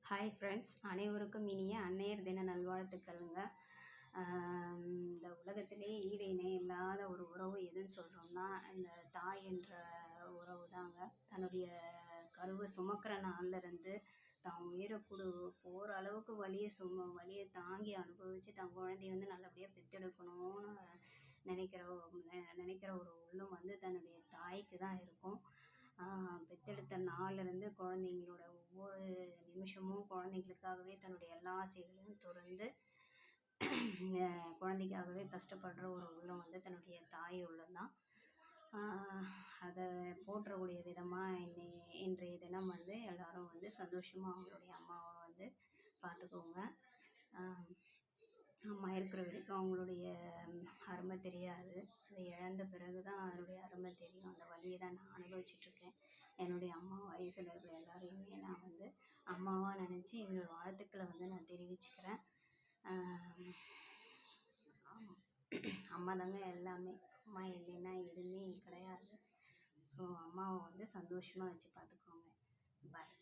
Hi friends, அனைவருக்கும் இனிய அன்னையர் தின நல்வாழ்த்துக்கள்ங்க. இந்த உலகத்திலே ஈடு இணை இல்லாத ஒரு உறவு எதுன்னு சொல்கிறோம்னா இந்த தாய் என்ற உறவு தாங்க. தன்னுடைய கருவை சுமக்கிற நாள்லேருந்து தான் உயிரை போகிற அளவுக்கு வலியை தாங்கி அனுபவித்து தன் குழந்தைய நல்லபடியாக பெற்றெடுக்கணும்னு நினைக்கிற நினைக்கிற ஒரு உள்ளம் தன்னுடைய தாய்க்கு தான் இருக்கும். பெற்றெடுத்த நாள்லேருந்து குழந்தைங்களோட ஒவ்வொரு நிமிஷமும் குழந்தைங்களுக்காகவே தன்னுடைய எல்லா ஆசைகளையும் துறந்து குழந்தைக்காகவே கஷ்டப்படுற ஒரு உள்ளம் தன்னுடைய தாய் உள்ளம் தான். அதை போற்றக்கூடிய விதமாக இன்றைய தினம் எல்லாரும் சந்தோஷமாக அவங்களுடைய அம்மாவை பார்த்துக்கோங்க. அம்மா இருக்கிற வரைக்கும் அவங்களுடைய அருமை தெரியாது. அதை இழந்த பிறகு தான் அதனுடைய அருமை தெரியும். அந்த வலியை தான் நான் அனுபவிச்சிட்ருக்கேன். என்னுடைய அம்மா வயசில் இருக்கிற எல்லாரையுமே நான் அம்மாவாக நினச்சி எங்கள் வாழ்த்துக்களை நான் தெரிவிச்சுக்கிறேன். அம்மா தாங்க எல்லாமே. அம்மா இல்லைன்னா எதுவுமே கிடையாது. ஸோ அம்மாவை சந்தோஷமாக வச்சு பார்த்துக்கோங்க. பாய்.